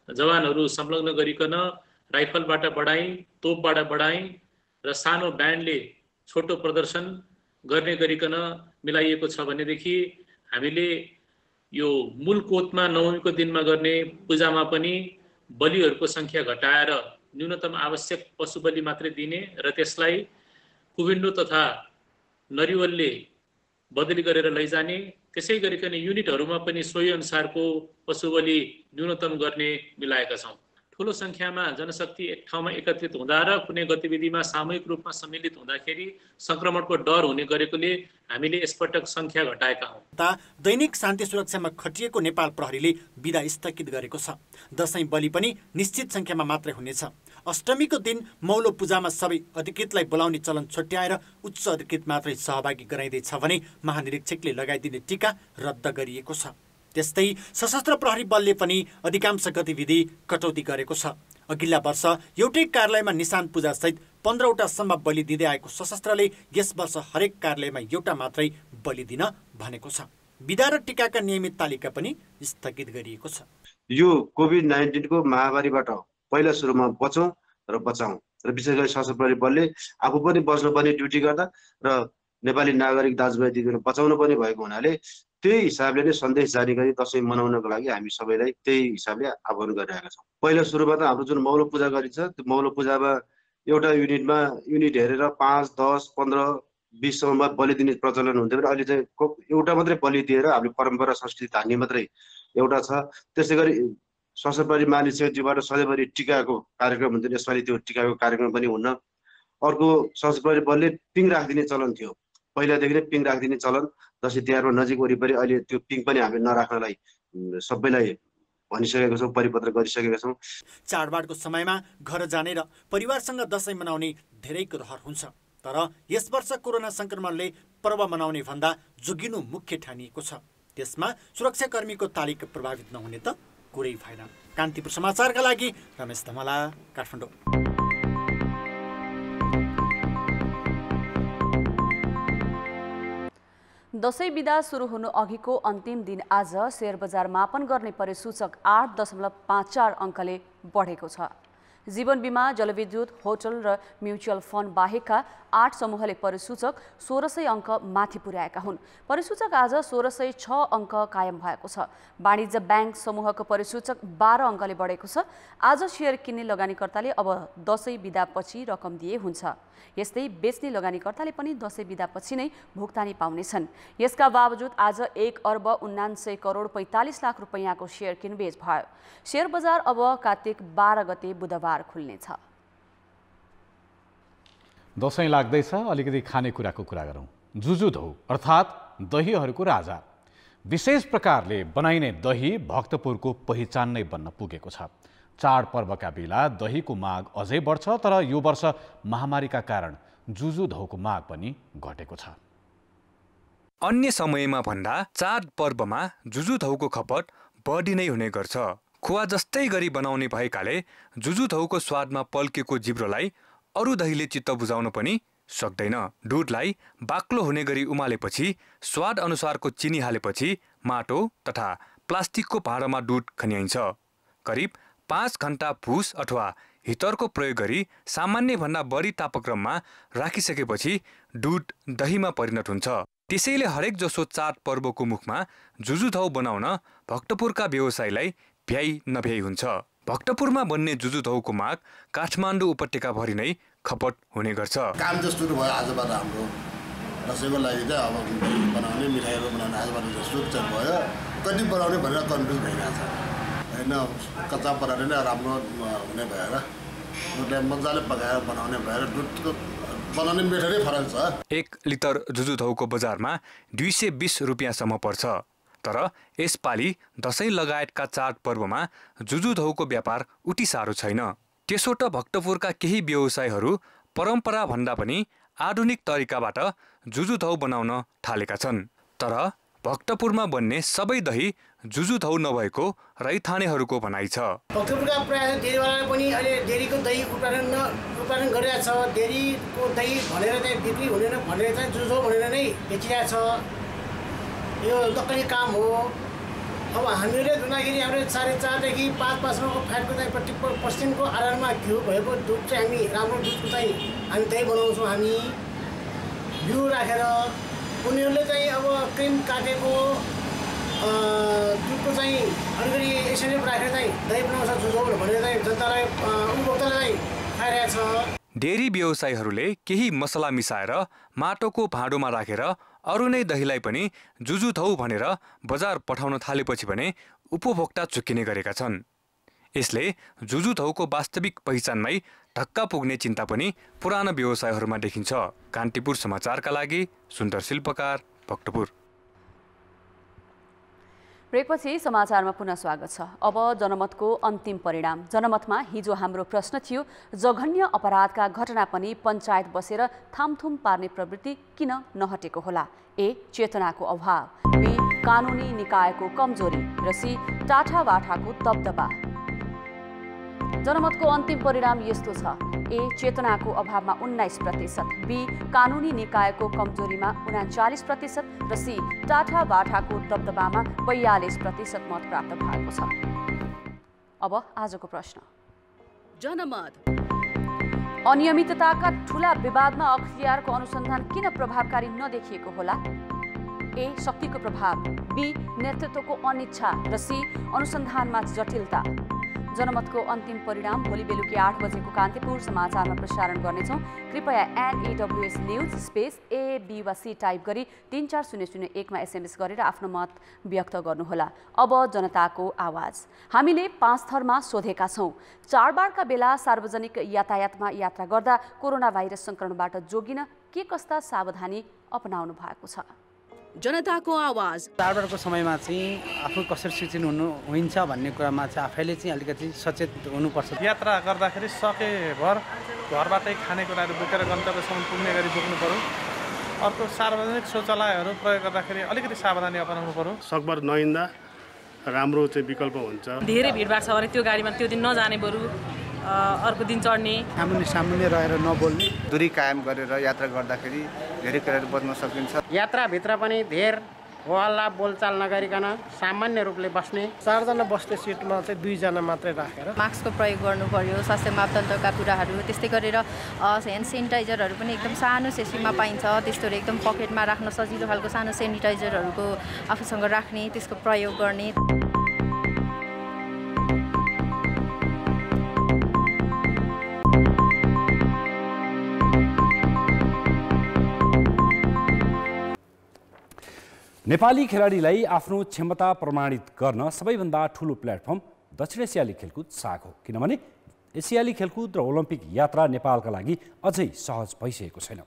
जवानहरू संलग्न गरिकन राइफलबाट बढाइ, तोपबाट बढाइ र सानो ब्यान्डले छोटो प्रदर्शन गर्ने गरिकन मिलाइएको छ भनेदेखि हामीले यो मूल कोतमा नवमीको दिनमा गर्ने पूजामा पनि बलिहरूको संख्या घटाएर न्यूनतम आवश्यक पशु बलि मात्रै दिने र त्यसलाई कुविन्डो तथा नरिवलले बदली गरेर लैजाने, त्यसै गरिकन युनिटहरूमा पनि सोही अनुसारको पशु बलि न्यूनतम गर्ने मिलाएका छौँ। ठुलो संख्यामा जनशक्ति एक ठाउँमा एकत्रित हुँदा र कुनै गतिविधिमा सामूहिक रूपमा सम्मिलित हुँदाखेरि संक्रमणको डर हुने गरेकोले हामीले यसपटक संख्या घटाएका हौँ। दैनिक शान्ति सुरक्षामा खटिएको नेपाल प्रहरीले बिदा स्थगित गरेको छ। दशैं बलि पनि निश्चित संख्यामा मात्रै हुनेछ। अष्टमीको दिन मौलो पूजामा सबै अधिकृतलाई बोलाउने चलन छुट्याएर उच्च अधिकृत मात्रै सहभागी गराइँदैछ भने महानिरीक्षकले लगाइदिने टीका रद्द गरिएको छ। त्यस्तै सशस्त्र प्रहरी बलले पनि अधिकांश गतिविधि कटौती गरेको छ। अघिल्ला वर्ष एउटै कार्यालयमा निशान पूजा सहित 15वटा सम्म बलि दिँदै आएको सशस्त्रले यस वर्ष हरेक कार्यालयमा एउटा मात्रै बलि दिन भनेको छ। बिदा र टिकाका नियमित तालिका पनि स्थगित गरिएको छ। यो कोभिड-19 को महामारीबाट पहिला सुरुमा बचौँ र बचाउँ र विशेष गरी सशस्त्र प्रहरी बलले आफू पनि बच्नुपर्ने ड्युटी गर्दा र नेपाली नागरिक दाजुभाइ दिदीबहिनी बचाउनु पनि भएको हुनाले त्यही हिसाबले नै सन्देश जारी गरी दसैँ मनाउनको लागि हामी सबैलाई त्यही हिसाबले आह्वान गरिरहेका छौँ। पहिला सुरुमा त हाम्रो जुन मौलो पूजा गरिन्छ त्यो मौलो पूजामा एउटा युनिट हेरेर 5, 10, 15, 20 सम्ममा बलि दिने प्रचलन हुन्थ्यो भने अहिले चाहिँ एउटा मात्रै बलि दिएर हाम्रो परम्परा संस्कृति धान्ने मात्रै एउटा छ। त्यसै गरी सशस्त्र प्रहरी महानिरीक्षकज्यूबाट सधैँभरि टिकाको कार्यक्रम हुन्थ्यो, यसपालि त्यो टिकाको कार्यक्रम पनि हुन्न। अर्को सशस्त्र प्रहरी बलले पिङ राखिदिने चलन थियो, पहिलादेखि नै पिङ राखिदिने चलन दसैँ तिहारमा नजिक वरिपरि अहिले त्यो पिङ पनि हामीले नराख्नलाई सबैलाई भनिसकेका छौँ, परिपत्र गरिसकेका छौँ। चाडबाडको समयमा घर जाने र परिवारसँग दसैँ मनाउने धेरैको रहर हुन्छ, तर यस वर्ष कोरोना संक्रमणले पर्व मनाउने भन्दा जोगिनु मुख्य ठानिएको छ। त्यसमा सुरक्षाकर्मीको तालिका प्रभावित नहुने त कुरै भएन। कान्तिपुर समाचारका लागि रमेश धमला, काठमाडौँ। दशैं बिदा सुरु हुनु अघिको अन्तिम दिन आज शेयर बजार मापन गर्ने परिसूचक 8.54 अङ्कले बढेको छ। जीवन बीमा, जलविद्युत, होटल र म्युचुअल फन्ड बाहेकका 8 समूहले परिसूचक 1600 अङ्क माथि पुर्याएका हुन्। परिसूचक आज 1606 अङ्क कायम भएको छ। वाणिज्य ब्याङ्क समूहको परिसूचक 12 अङ्कले बढेको छ। आज शेयर किन्ने लगानीकर्ताले अब दशैं बिदापछि रकम दिए हुन्छ। यस्तै बेच्ने लगानीकर्ताले पनि दशैं बिदापछि नै भुक्तानी पाउनेछन्। यसका बावजुद आज 1,49,45,00,000 रुपैयाँको शेयर किनबेच भयो। शेयर बजार अब कार्तिक 12 गते बुधबार खुल्नेछ। दशैं लाग्दैछ, अलिकति खानेकुराको कुरा गरौँ। जुजुधौ अर्थात् दहीहरूको राजा। विशेष प्रकारले बनाइने दही भक्तपुरको पहिचान नै बन्न पुगेको छ। चाडपर्वका बेला दहीको माग अझै बढ्छ, तर यो वर्ष महामारीका कारण जुजुधौको माग पनि घटेको छ। अन्य समयमा भन्दा चाडपर्वमा जुजुधौको खपत बढी नै हुने गर्छ। खुवा जस्तै गरी बनाउने भएकाले जुजुधौको स्वादमा पल्केको जिब्रोलाई अरू दहीले चित्त बुझाउन पनि सक्दैन। दुधलाई बाक्लो हुने गरी उमालेपछि स्वाद अनुसारको चिनी हालेपछि माटो तथा प्लास्टिकको भाँडामा दुध खन्याइन्छ। करिब 5 घण्टा भुस अथवा हिटरको प्रयोग गरी सामान्य भन्दा बढी तापक्रममा राखिसकेपछि दुध दहीमा परिणत हुन्छ। त्यसैले हरेक जसो चाड पर्वको मुखमा जुजुधौ बनाउन भक्तपुरका व्यवसायीलाई भ्याइ नभ्याइ हुन्छ। भक्तपुरमा बन्ने जुजुधौको माग काठमाडौँ उपत्यकाभरि नै खपत हुने गर्छ। काम चाहिँ सुरु भयो आजबाट। हाम्रो दसैँको लागि चाहिँ अब बनाउने मिठाईहरू बनाउने आजबाट सुरु चाहिँ भयो। कति बनाउने भनेर कन्फ्युज भइरहेको छ होइन। कच्चा बनाउने नै राम्रो हुने भएर दुधलाई मजाले पकाएर बनाउने भएर दुधको बनाउने मेथडै फरक छ। 1 लिटर जुजुधौको बजारमा 220 रुपियाँसम्म पर्छ। तर यसपालि दशैं लगायतका चाडपर्वमा जुजुधौको व्यापार उति साह्रो छैन। त्यसो त भक्तपुरका केही व्यवसायीहरू परम्परा भन्दा पनि आधुनिक तरिकाबाट जुजुधौ बनाउन थालेका छन्। तर भक्तपुरमा बन्ने सबै दही जुजुधौ नभएको रैथानेहरूको भनाइ छ। भक्तपुरका प्रायः डेरीवालाले पनि अहिले डेरीको दही उत्पादन गरिरहेको छ। डेरीको दही भनेर चाहिँ बिक्री हुँदैन भनेर चाहिँ जुजुधौ भनेर नै बेचिरहेको छ। यो नक्कली काम हो। अब हामीले धुँदाखेरि हाम्रो 4.5 देखि 5% फ्याटको चाहिँ 50% आधारमा घिउ भएको दुध चाहिँ हामी राम्रो दुधको चाहिँ हामी दही बनाउँछौँ। हामी घिउ राखेर उनीहरूले चाहिँ अब क्रिम काटेको दुधको चाहिँ अलिकति यसरी राखेर चाहिँ दही बनाउँछ जुजुधौ भनेर चाहिँ जनतालाई उपभोक्तालाई खाइरहेछ। डेरी व्यवसायीहरूले केही मसला मिसाएर माटोको भाँडोमा राखेर अरू नै दहीलाई पनि जुजुधौ भनेर बजार पठाउन थालेपछि भने उपभोक्ता चुक्किने गरेका छन्। यसले जुजुधौको वास्तविक पहिचानमै धक्का पुग्ने चिन्ता पनि पुराना व्यवसायीहरूमा देखिन्छ। कान्तिपुर समाचारका लागि सुन्दर शिल्पकार, भक्तपुर। ब्रेकपछि समाचारमा पुनः स्वागत छ। अब जनमतको अन्तिम परिणाम। जनमतमा हिजो हाम्रो प्रश्न थियो, जघन्य अपराधका घटना पनि पञ्चायत बसेर थामथुम पार्ने प्रवृत्ति किन नहटेको होला? ए. चेतनाको अभाव, बी. कानुनी निकायको कमजोरी र सी. टाठाबाठाको दबदबा। जनमतको अन्तिम परिणाम यस्तो छ। ए चेतनाको अभावमा 19%, बी कानुनी निकायको कमजोरीमा 39% र सी टाठा बाठाको दबदबामा 42% मत प्राप्त भएको छ। अब आजको प्रश्न। जनमत अनियमितताका ठूला विवादमा अख्तियारको अनुसन्धान किन प्रभावकारी नदेखिएको होला? ए शक्तिको प्रभाव, बी नेतृत्वको अनिच्छा र सी अनुसन्धानमा जटिलता। जनमतको अन्तिम परिणाम भोलि बेलुकी 8 बजेको कान्तिपुर समाचारमा प्रसारण गर्नेछौँ। कृपया NAWS news space A, B वा C टाइप गरी 34001 मा SMS गरेर आफ्नो मत व्यक्त गर्नुहोला। अब जनताको आवाज। हामीले 5 थरमा सोधेका छौँ। चाडबाडका बेला सार्वजनिक यातायातमा यात्रा गर्दा कोरोना भाइरस संक्रमणबाट जोगिन के कस्ता सावधानी अपनाउनु भएको छ? जनताको आवाज। चाडबाडको समयमा चाहिँ आफू कसरी सचेत हुन्छ भन्ने कुरामा चाहिँ आफैले चाहिँ अलिकति सचेत हुनुपर्छ। यात्रा गर्दाखेरि सकेभर घरबाटै खानेकुराहरू बोकेर गन्तव्यसम्म पुग्ने गरी बोक्नु पर्यो। अर्को सार्वजनिक शौचालयहरू प्रयोग गर्दाखेरि अलिकति सावधानी अपनाउनु पर्यो। सकभर नहिँड्दा राम्रो चाहिँ विकल्प हुन्छ। धेरै भिडभाड छ भने त्यो गाडीमा त्यो दिन नजाने बरु अर्को दिन चढ्ने। सामुन्ने रहेर नबोल्ने, दूरी कायम गरेर यात्रा गर्दाखेरि धेरै कुराहरू बच्न सकिन्छ। यात्राभित्र पनि धेर हल्ला बोलचाल नगरिकन सामान्य रूपले बस्ने। 4 जना बस्ने सिटमा चाहिँ 2 जना मात्रै राखेर मास्कको प्रयोग गर्नु पर्यो। स्वास्थ्य मापदण्डका कुराहरू त्यस्तै गरेर ह्यान्ड सेनिटाइजरहरू पनि एकदम सानो सेसीमा पाइन्छ, त्यस्तोहरू एकदम पकेटमा राख्न सजिलो खालको सानो सेनिटाइजरहरूको आफूसँग राख्ने, त्यसको प्रयोग गर्ने। नेपाली खेलाडीलाई आफ्नो क्षमता प्रमाणित गर्न सबैभन्दा ठूलो प्लेटफर्म दक्षिण एसियाली खेलकुद साग हो, किनभने एसियाली खेलकुद र ओलम्पिक यात्रा नेपालका लागि अझै सहज भइसकेको छैन।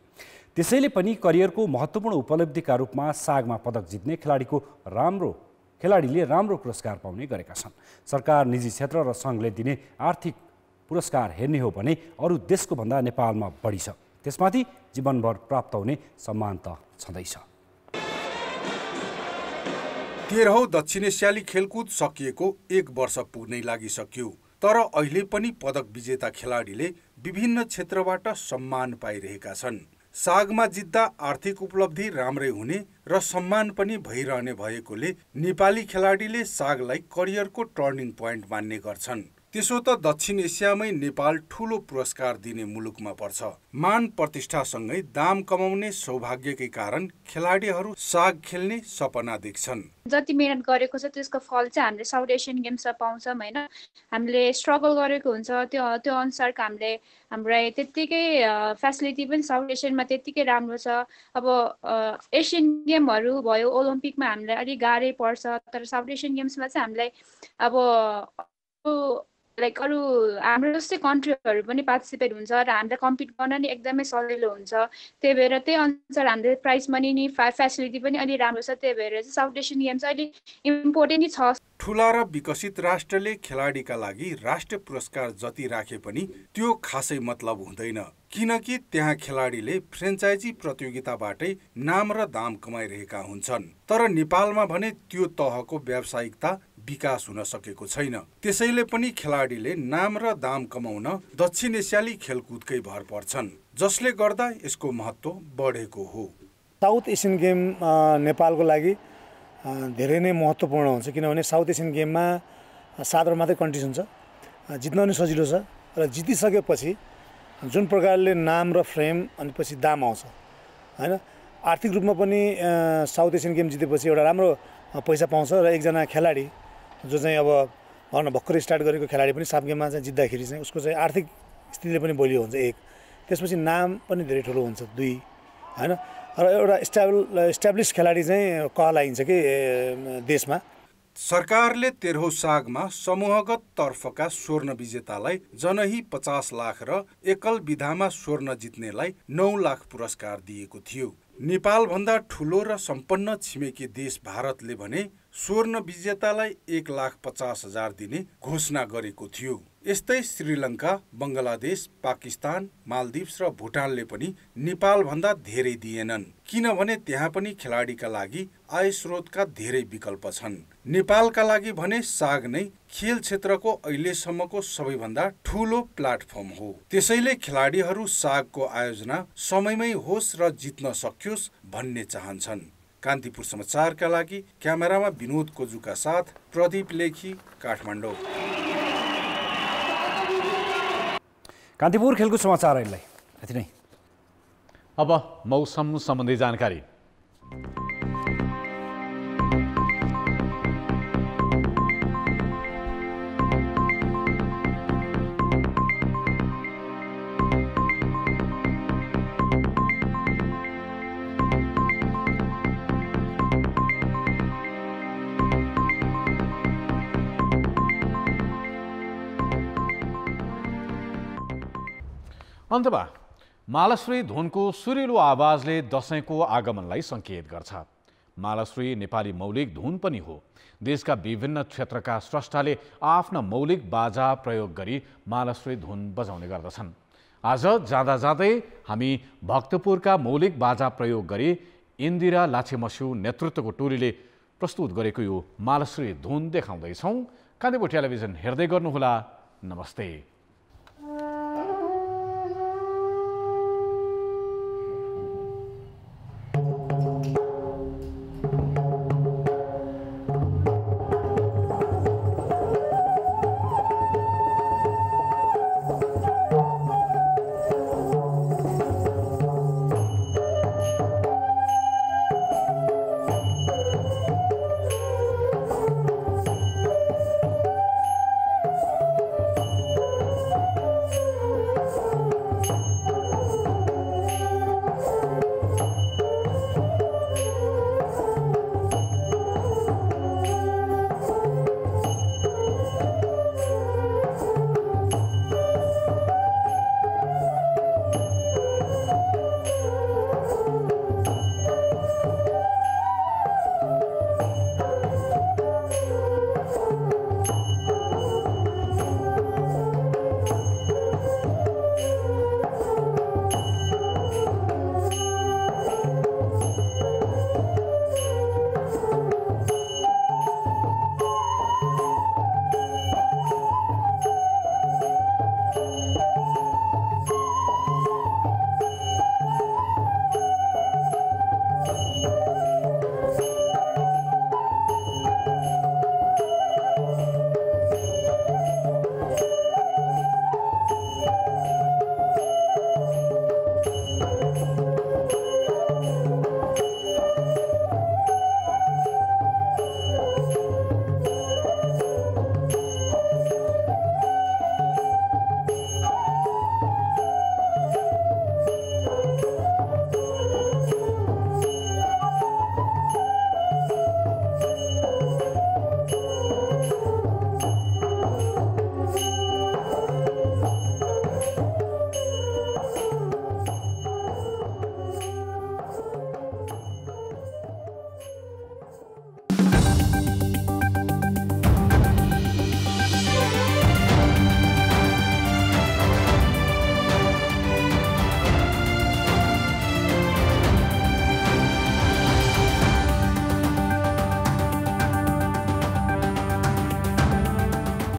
त्यसैले पनि करियरको महत्त्वपूर्ण उपलब्धिका रूपमा सागमा पदक जित्ने खेलाडीले राम्रो पुरस्कार पाउने गरेका छन्। सरकार, निजी क्षेत्र र सङ्घले दिने आर्थिक पुरस्कार हेर्ने हो भने अरू देशको भन्दा नेपालमा बढी छ। त्यसमाथि जीवनभर प्राप्त हुने सम्मान त छँदैछ। 13औं दक्षिण एसियाली खेलकुद सकिएको 1 वर्ष पुग्नै लागिसक्यो, तर अहिले पनि पदक विजेता खेलाडीले विभिन्न क्षेत्रबाट सम्मान पाइरहेका छन्। सागमा जित्दा आर्थिक उपलब्धि राम्रै हुने र सम्मान पनि भइरहने भएकोले नेपाली खेलाडीले सागलाई करियरको टर्निङ पोइन्ट मान्ने गर्छन्। त्यसो त दक्षिण एसियामै नेपाल ठूलो पुरस्कार दिने मुलुकमा पर्छ। मान प्रतिष्ठासँगै दाम कमाउने सौभाग्यकै कारण खेलाडीहरू साग खेल्ने सपना देख्छन्। जति मेहनत गरेको छ त्यसको फल चाहिँ हामीले साउथ एसियन गेम्समा पाउँछौँ होइन। हामीले स्ट्रगल गरेको हुन्छ, त्यो अनुसारको हामीलाई त्यत्तिकै फेसिलिटी पनि साउथ एसियनमा त्यत्तिकै राम्रो छ। अब एसियन गेमहरू भयो, ओलम्पिकमा हामीलाई अलिक गाह्रै पर्छ, तर साउथ एसियन गेम्समा चाहिँ हामीलाई अब अरू हाम्रो जस्तै कन्ट्रीहरू पनि पार्टिसिपेट हुन्छ र हामीलाई कम्पिट गर्न नि एकदमै सजिलो हुन्छ। त्यही भएर त्यही अनुसार हामीले प्राइज मनी नि फेसिलिटी पनि अलि राम्रो छ। त्यही भएर चाहिँ साउथ एसियन गेम्स अहिले इम्पोर्टेन्ट छ। ठुला र विकसित राष्ट्रले खेलाडीका लागि राष्ट्रिय पुरस्कार जति राखे पनि त्यो खासै मतलब हुँदैन, किनकि त्यहाँ खेलाडीले फ्रेन्चाइजी प्रतियोगिताबाटै नाम र दाम कमाइरहेका हुन्छन्। तर नेपालमा भने त्यो तहको व्यावसायिकता विकास हुन सकेको छैन। त्यसैले पनि खेलाडीले नाम र दाम कमाउन दक्षिण एसियाली खेलकुदकै भर पर्छन्, जसले गर्दा यसको महत्त्व बढेको हो। साउथ एसियन गेम नेपालको लागि धेरै नै महत्त्वपूर्ण हुन्छ, किनभने साउथ एसियन गेममा 7 मात्रै कन्ट्री हुन्छ, जित्न पनि सजिलो छ र जितिसकेपछि जुन प्रकारले नाम र फ्रेम अनि पछि दाम आउँछ होइन। आर्थिक रूपमा पनि साउथ एसियन गेम जितेपछि एउटा राम्रो पैसा पाउँछ र एकजना खेलाडी जो चाहिँ अब भन्न भर्खरै स्टार्ट गरेको खेलाडी पनि साफ गेममा चाहिँ जित्दाखेरि चाहिँ उसको चाहिँ आर्थिक स्थितिले पनि बलियो हुन्छ 1, त्यसपछि नाम पनि धेरै ठुलो हुन्छ 2 होइन। र एउटा इस्टाब्लिस खेलाडी चाहिँ कहलाइन्छ कि देशमा। सरकारले 13औं सागमा समूहगत तर्फका स्वर्ण विजेतालाई जनही 50 लाख र एकल विधामा स्वर्ण जित्नेलाई 9 लाख पुरस्कार दिएको थियो। नेपाल भन्दा ठूलो र सम्पन्न छिमेकी देश भारतले भने स्वर्ण विजेतालाई 1,50,000 दिने घोषणा गरेको थियो। यस्तै श्रीलङ्का, बङ्गलादेश, पाकिस्तान, मालदिप्स र भुटानले पनि नेपाल भन्दा धेरै दिएनन्, किनभने त्यहाँ पनि खेलाडीका लागि आय स्रोतका धेरै विकल्प छन्। नेपालका लागि भने साग नै खेल क्षेत्रको अहिलेसम्मको सबैभन्दा ठूलो प्लेटफर्म हो। त्यसैले खेलाडीहरू सागको आयोजना समयमै होस् र जित्न सकियोस् भन्ने चाहन्छन्। कान्तिपुर समाचारका लागि क्यामेरामा विनोद कोजुका साथ प्रदीप लेखी, काठमाडौँ। कान्तिपुर खेलकुद समाचार अहिले यति नै। अब मौसम सम्बन्धी जानकारी। अन्तमा मालश्री धुनको सुरिलो आवाजले दशैंको आगमनलाई सङ्केत गर्छ। मालश्री नेपाली मौलिक धुन पनि हो। देशका विभिन्न क्षेत्रका स्रष्टाले आफ्ना मौलिक बाजा प्रयोग गरी मालश्री धुन बजाउने गर्दछन्। आज जाँदा जाँदै हामी भक्तपुरका मौलिक बाजा प्रयोग गरी इन्दिरा लाछेमस्यु नेतृत्वको टोलीले प्रस्तुत गरेको यो मालश्री धुन देखाउँदैछौँ। कान्तिपुर टेलिभिजन हेर्दै गर्नुहोला। नमस्ते।